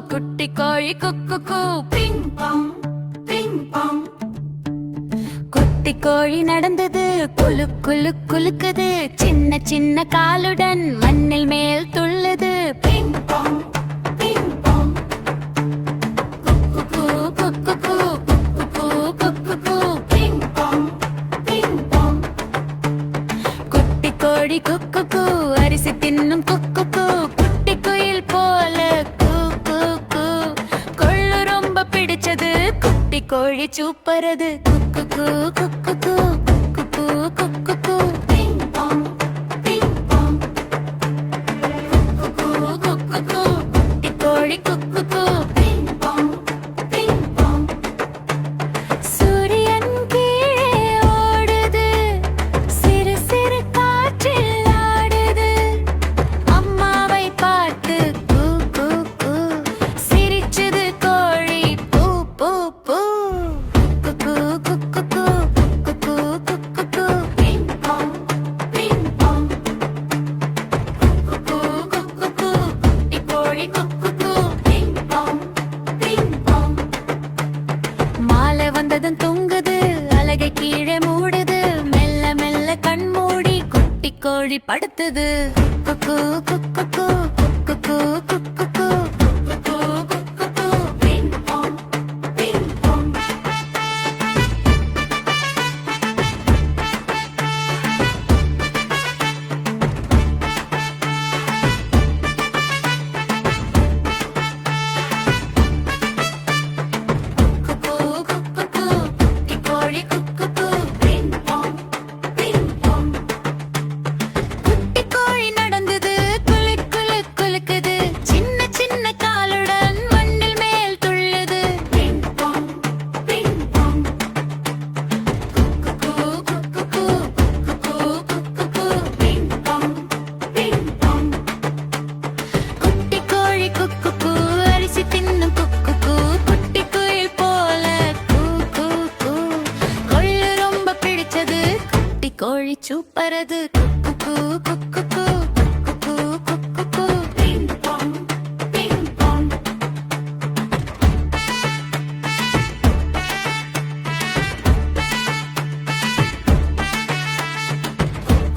குட்டி கோழி குக்கு பிங் பாங் பிங் பாங். குட்டி கோழி நடந்தது குலு குலு குலுக்குது, சின்ன சின்ன காலுடன் மண்ணில் மேல் துள்ளுது. பிங் பாங் பிங் பாங். குக்கு குக்கு குக்கு குக்கு பிங் பாங் பிங் பாங். குட்டி கோழி குக்கு அரிசி தின்னும் குக்கு, குட்டி குயில் போல கூ கூ. கொள்ளு ரொம்ப பிடிச்சது குட்டி கோழி சூப்பரது. குக்கு குக்கு குக்கு குக்கு பிங் பாங் பிங் பாங். குக்கு குக்கு குட்டி கோழி குக்கு பிங் பாங் பிங் பாங். சூரியன் கீழே ஓடுது, சிறு சிறு காற்றில் ஆடுது. அம்மாவை பார்த்து கூ கூ கூ சிரிச்சது கோழி பூ பூ பூ. குக்கு குக்கு குக்கு குக்கு பிங் பாங் பிங் பாங். குக்கு குக்கு குட்டி கோழி குக்கு பிங் பாங் பிங் பாங். மாலை வந்ததும் தூங்குது, அலகை கீழே மூடுது. மெல்ல மெல்ல கண் மூடி குட்டி கோழி படுத்தது. குக்கு குக்கு குக்கு குக்கு குக்கு பிங் பாங் பிங் பாங். குக்கு குக்கு குட்டி கோழி குக்கு பிங் பாங் பிங் பாங். குட்டி கோழி நடந்தது குலு குலு குலுக்குது, சின்ன சின்ன காலுடன் மண்ணில் மேல் துள்ளுது. பிங் பாங் பிங் பாங். குக்கு குக்கு குக்கு பிங் பாங் பிங் பாங். குட்டி கோழி குக்கு அரிசி தின்னும் குக்கு, குட்டி குயில் போல கூ கூ கூ. கொள்ளு ரொம்ப பிடிச்சது குட்டி கோழி சூப்பரது. குக்கு குக்கு குக்கு குக்கு பிங் பாங் பிங் பாங்.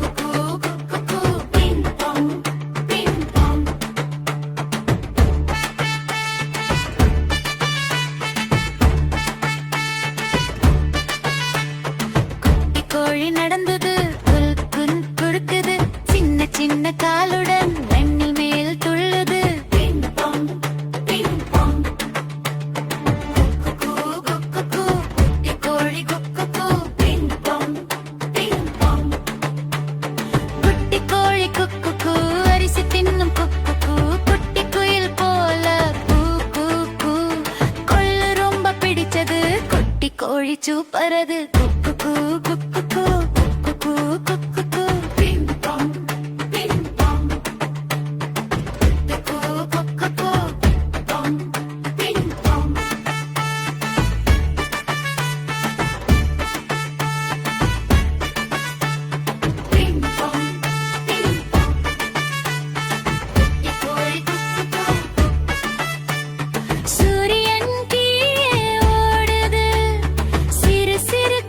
குக்கு குக்கு பிங் பாங் பிங் பாங். குட்டி கோழி நடந்தது குல் குல் குலுக்குது, சின்ன சின்ன காலுடன் மண்ணில் மேல் துள்ளுது. பிங் பாங் பிங் பாங். குக்கு குக்கு குட்டி கோழி குக்கு பிங் பாங் பிங் பாங். குட்டி கோழி குக்கு அரிசி தின்னும் குக்கு, குட்டி குயில் போல கூ கூ கூ. கொள்ளு ரொம்ப பிடிச்சது குட்டி கோழி சூப்பரது. குக்கு குக்கு குக்கு குக்கு பிங் பாங் பிங் பாங். குக்கு குக்கு பாங் பிங் பாங். பிங் பாங் பிங் பாங். குட்டி கோழி குக்கு. சூரியன் கீழே ஓடுது, சிறு சிறு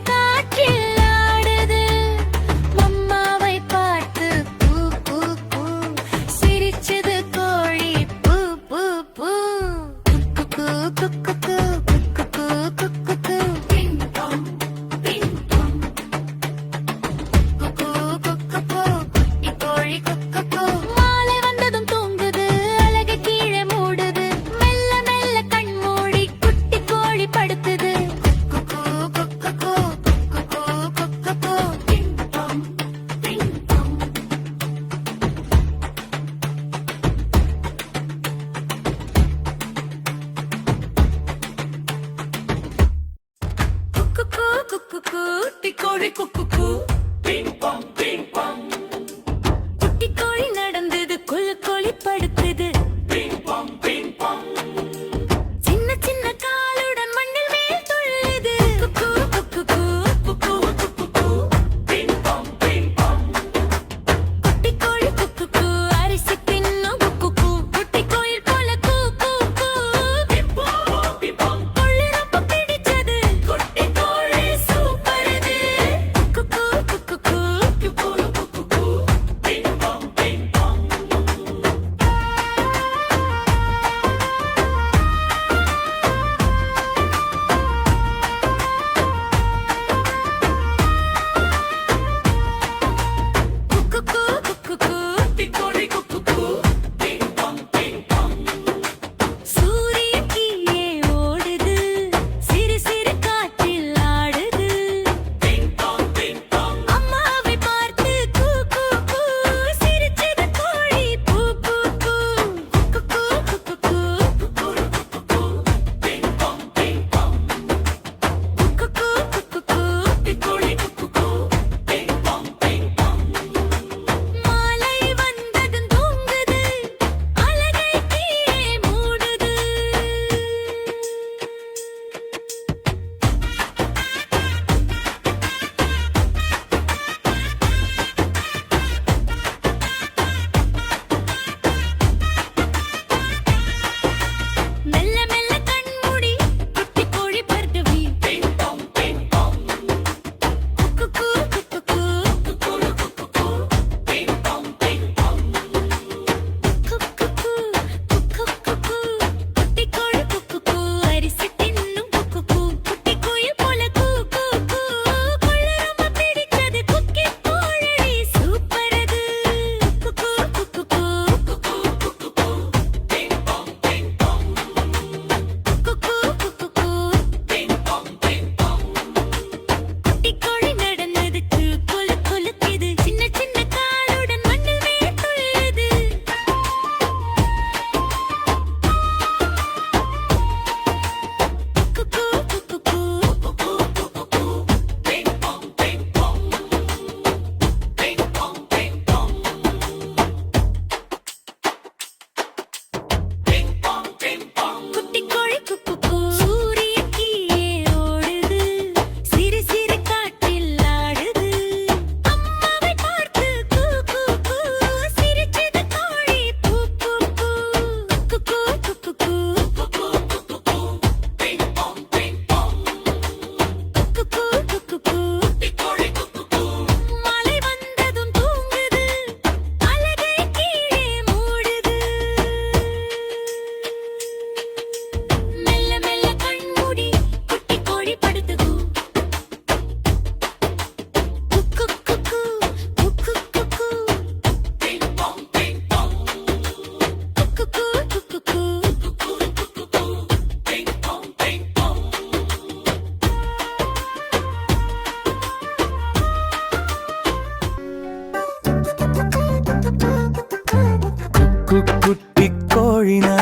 கோழினா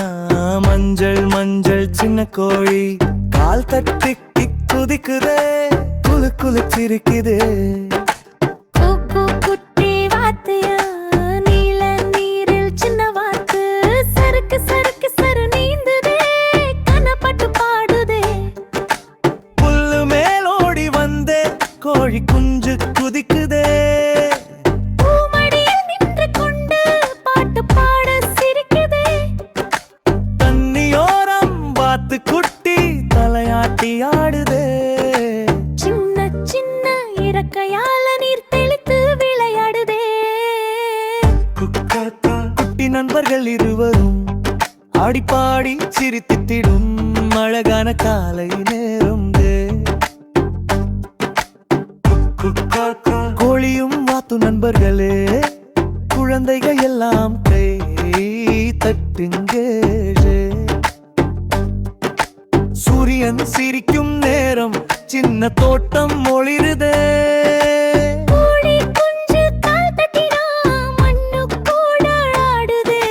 மஞ்சள் மஞ்சள் சின்ன கோழி கால் தட்டி குதிக்குதே குலு குலு சிரிக்குதே குட்டி வாத்தியா நீல நீரில் சின்ன வாத்து சறுக்கு சறுக்கு சரு நீந்துதே கனப்பட்டு பாடுதே புல்லு மேலோடி வந்தே கோழி குஞ்சு குதிக்குதே பூமடியில் நின்று கொண்டு பாட்டு பாட சிரிக்குதே தண்ணியோரம் வாத்து குட்டி தலையாட்டி ஆடுதே சின்ன சின்ன இறக்கையால நீர் தெளித்து விளையாடுதே குட்டி நண்பர்கள் இருவரும் ஆடிப்பாடி சிரித்திட்டிடும் அழகான காலை நேரம் கோழியும் வாத்து நண்பர்களே குழந்தைகள் எல்லாம் கை தட்டுங்க சூரியன் சிரிக்கும் நேரம் சின்ன தோட்டம் ஒளிருதே கோழி குஞ்சு கால் தட்டினா மண்ணு கூட ஆடுதே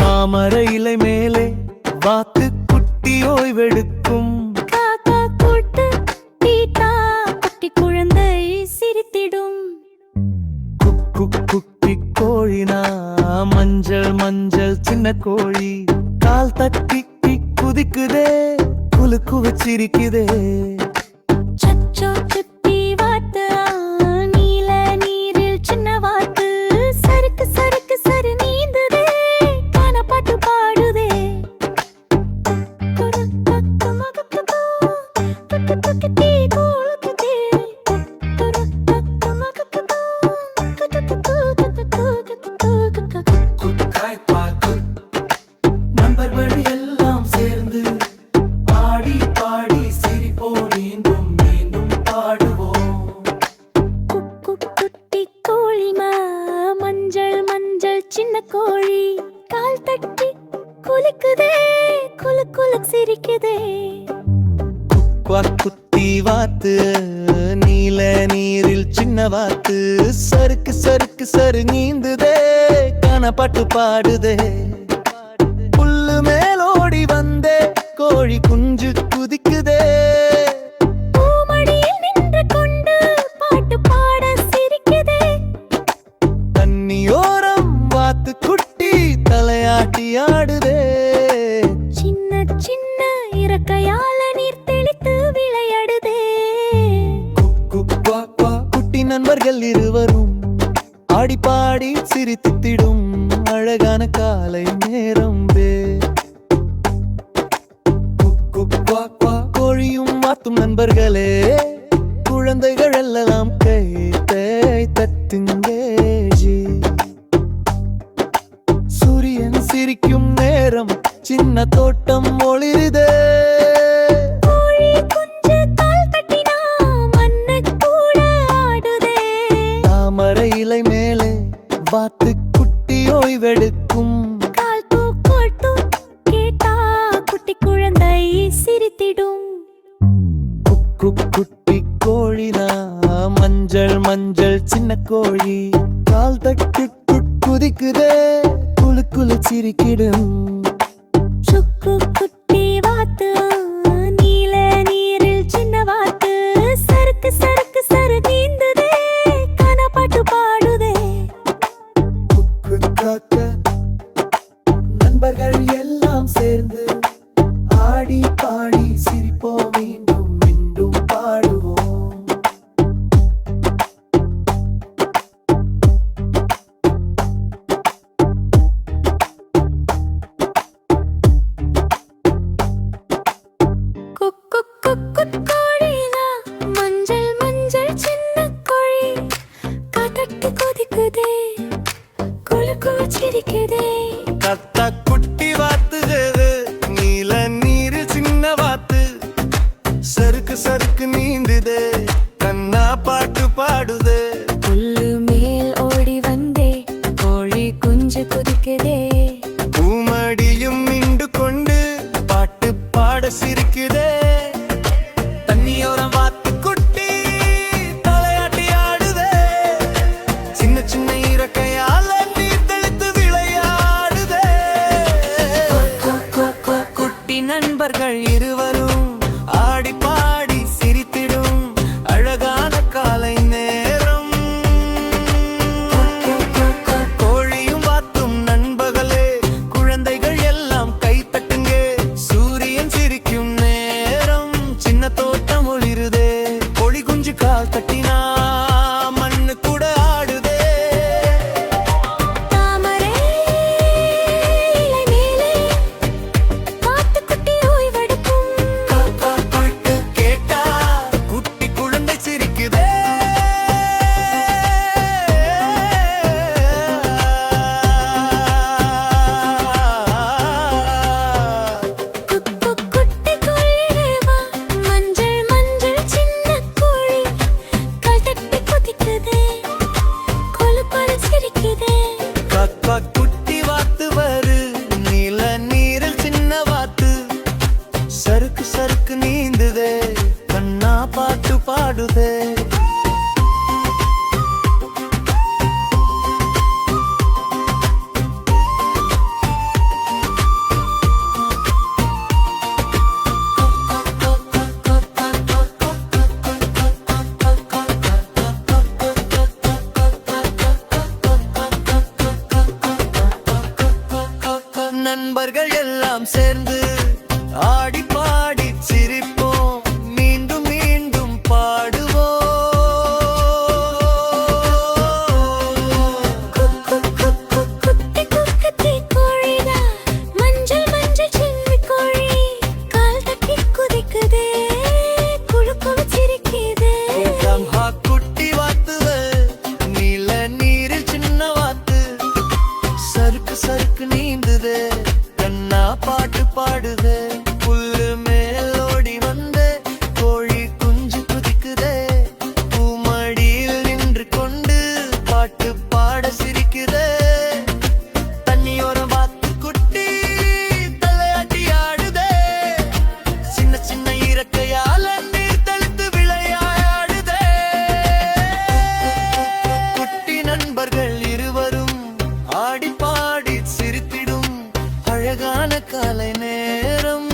தாமரை இலை மேலே வாத்து குட்டி ஓய்வெடுக்கும் காக்கா கூட்டு டீட்டா குட்டி குழந்தை சிரித்திடும் குட்டி கோழினா மஞ்சள் மஞ்சள் சின்ன கோழி கால் தட்டி குதிக்குதே குலு குலு சிரிக்குதே சச்சோ சுத்தி வாத்து நீல நீரில் சின்ன வாத்து சறுக்கு சறுக்கு சரு நீந்துதே கனப்பாட்டு பாடுதே நண்பர்கள் எல்லாம் சேர்ந்து ஆடி பாடி சிரிப்போம் மீண்டும் மீண்டும் பாடுவோம் குட்டி கோழிமா மஞ்சள் மஞ்சள் சின்ன கோழி கால் தட்டி குலுக்குதே குலு குலு சிரிக்குதே குட்டி வாத்து நீல நீரில் சின்ன வாத்து சறுக்கு சறுக்கு சரு நீந்துதே கனப்பட்டு பாடுதே புல்லு மேலோடி வந்தே கோழி குஞ்சு குதிக்குதே பூமடியில் நின்று கொண்டு பாட்டு பாட சிரிக்குதே தண்ணியோரம் வாத்து குட்டி தலையாட்டி ஆடுதே சின்ன சின்ன இறக்கையால நீர் தெளித்து விளையாடுதே குட்டி நண்பர்கள் இருவரும் ஆடி பாடி சிரித்திடும் அழகான காலை நேரம் கோழியும் வாத்தும் நண்பர்களே குழந்தைகள் எல்லாம் கை தட்டுங்க சூரியன் சிரிக்கும் நேரம் சின்ன தோட்டம் ஒளிருதே கோழி குஞ்சு கால் தட்டினா மண்ணு கூட ஆடுதே தாமரை இலை மேலே வாத்து குட்டி ஓய்வெடுக்கும் கால் தூக்கோட்டு கேட்டா குட்டி குழந்தை சிரித்திடும் குட்டி கோழினா மஞ்சள் மஞ்சள் சின்ன கோழி கால் தட்டி குதிக்குதே குலு குலு சிரிக்கிடும் குட்டி வாத்து நீல நீரில் சின்ன வாத்து சறுக்கு சறுக்கு சரு நீந்துதே கனப்பாட்டு பாடுதே நண்பர்கள் எல்லாம் சேர்ந்து ஆடி பாடி சிரிப்போம் மீண்டும் மீண்டும் பாடுவோம் கோழினா மஞ்சள் மஞ்சள் சின்ன கோழி காத்தட்டு கொதிக்குதே குலு குலு சிரிக்குதே கத்தா குட்டி வாத்துது நீல நீரு சின்ன வாத்து சறுக்கு சறுக்கு நீந்துதே கண்ணா பாட்டு பாடுதே புல்லு மேல் ஓடி வந்தே கோழி குஞ்சு குதிக்குதே பூமடியும் நின்று கொண்டு பாட்டு பாட சிரிக்குதே தண்ணியோரம் வாத்து குட்டி தலையாட்டி ஆடுதே சின்ன சின்ன இறக்கையால நீர் தெளித்து விளையாடுதே நண்பர்கள் இருவரும் ஆடி பாடி சிரித்திடும் அழகான காலை நேரம். கோழியும் வாத்தும் நண்பர்களே, குழந்தைகள் எல்லாம் கைத்தட்டுங்க. சூரியன் சிரிக்கும் நேரம், சின்ன தோட்டம் ஒளிருதே. கோழி குஞ்சு கால் தட்டினா மண்ணு கூட ஆடுதே. தாமரை இலை மேலே காத்துக்குட்டி ஓய்வெடுக்கும். பாட்டு கேட்டா குட்டி குழந்தை சிரிக்குதே. குட்டி கோழியே வா, மஞ்சள் மஞ்சள் சின்ன கோழி கால் தட்டி குதிக்குதே, கொலுக்கொலு சிரிக்குதே. கக்கா குட்டி வாத்து வரு, நீல நீரில் சின்ன வாத்து சறுக்கு சறுக்கு நீந்துதே, கண்ணா பாட்டு பாடுதே. நண்பர்கள் எல்லாம் சேர்ந்து ஆடி பாடி சிரிப்போம், மீண்டும் மீண்டும் பாடுவோம். குட்டி குட்டி கோழிடா, மஞ்சள் மஞ்சள் சின்ன கோழி கால் தட்டி குதிக்குதே, குலுக்குலு சிரிக்குதே. ரம்ஹா குட்டி வாத்துவ, நீல நீரில் சின்ன வாத்து சறுக்கு சறுக்கு நீந்துதே, கண்ணா பாட்டு பாடுதே. புல்லு மேலோடி வந்தே, கோழி குஞ்சு குதிக்குதே. பூமடியில் நின்று கொண்டு பாட்டு பாட சிரிக்குதே. தண்ணியோரம் வாத்து குட்டி தலையாட்டி ஆடுதே, சின்ன சின்ன இறக்கையால நீர் தெளித்து விளையாடுதே. குட்டி நண்பர்கள் இருவரும் ஆடி பாடி சிரித்திடும் அழகான காலை நேரம்.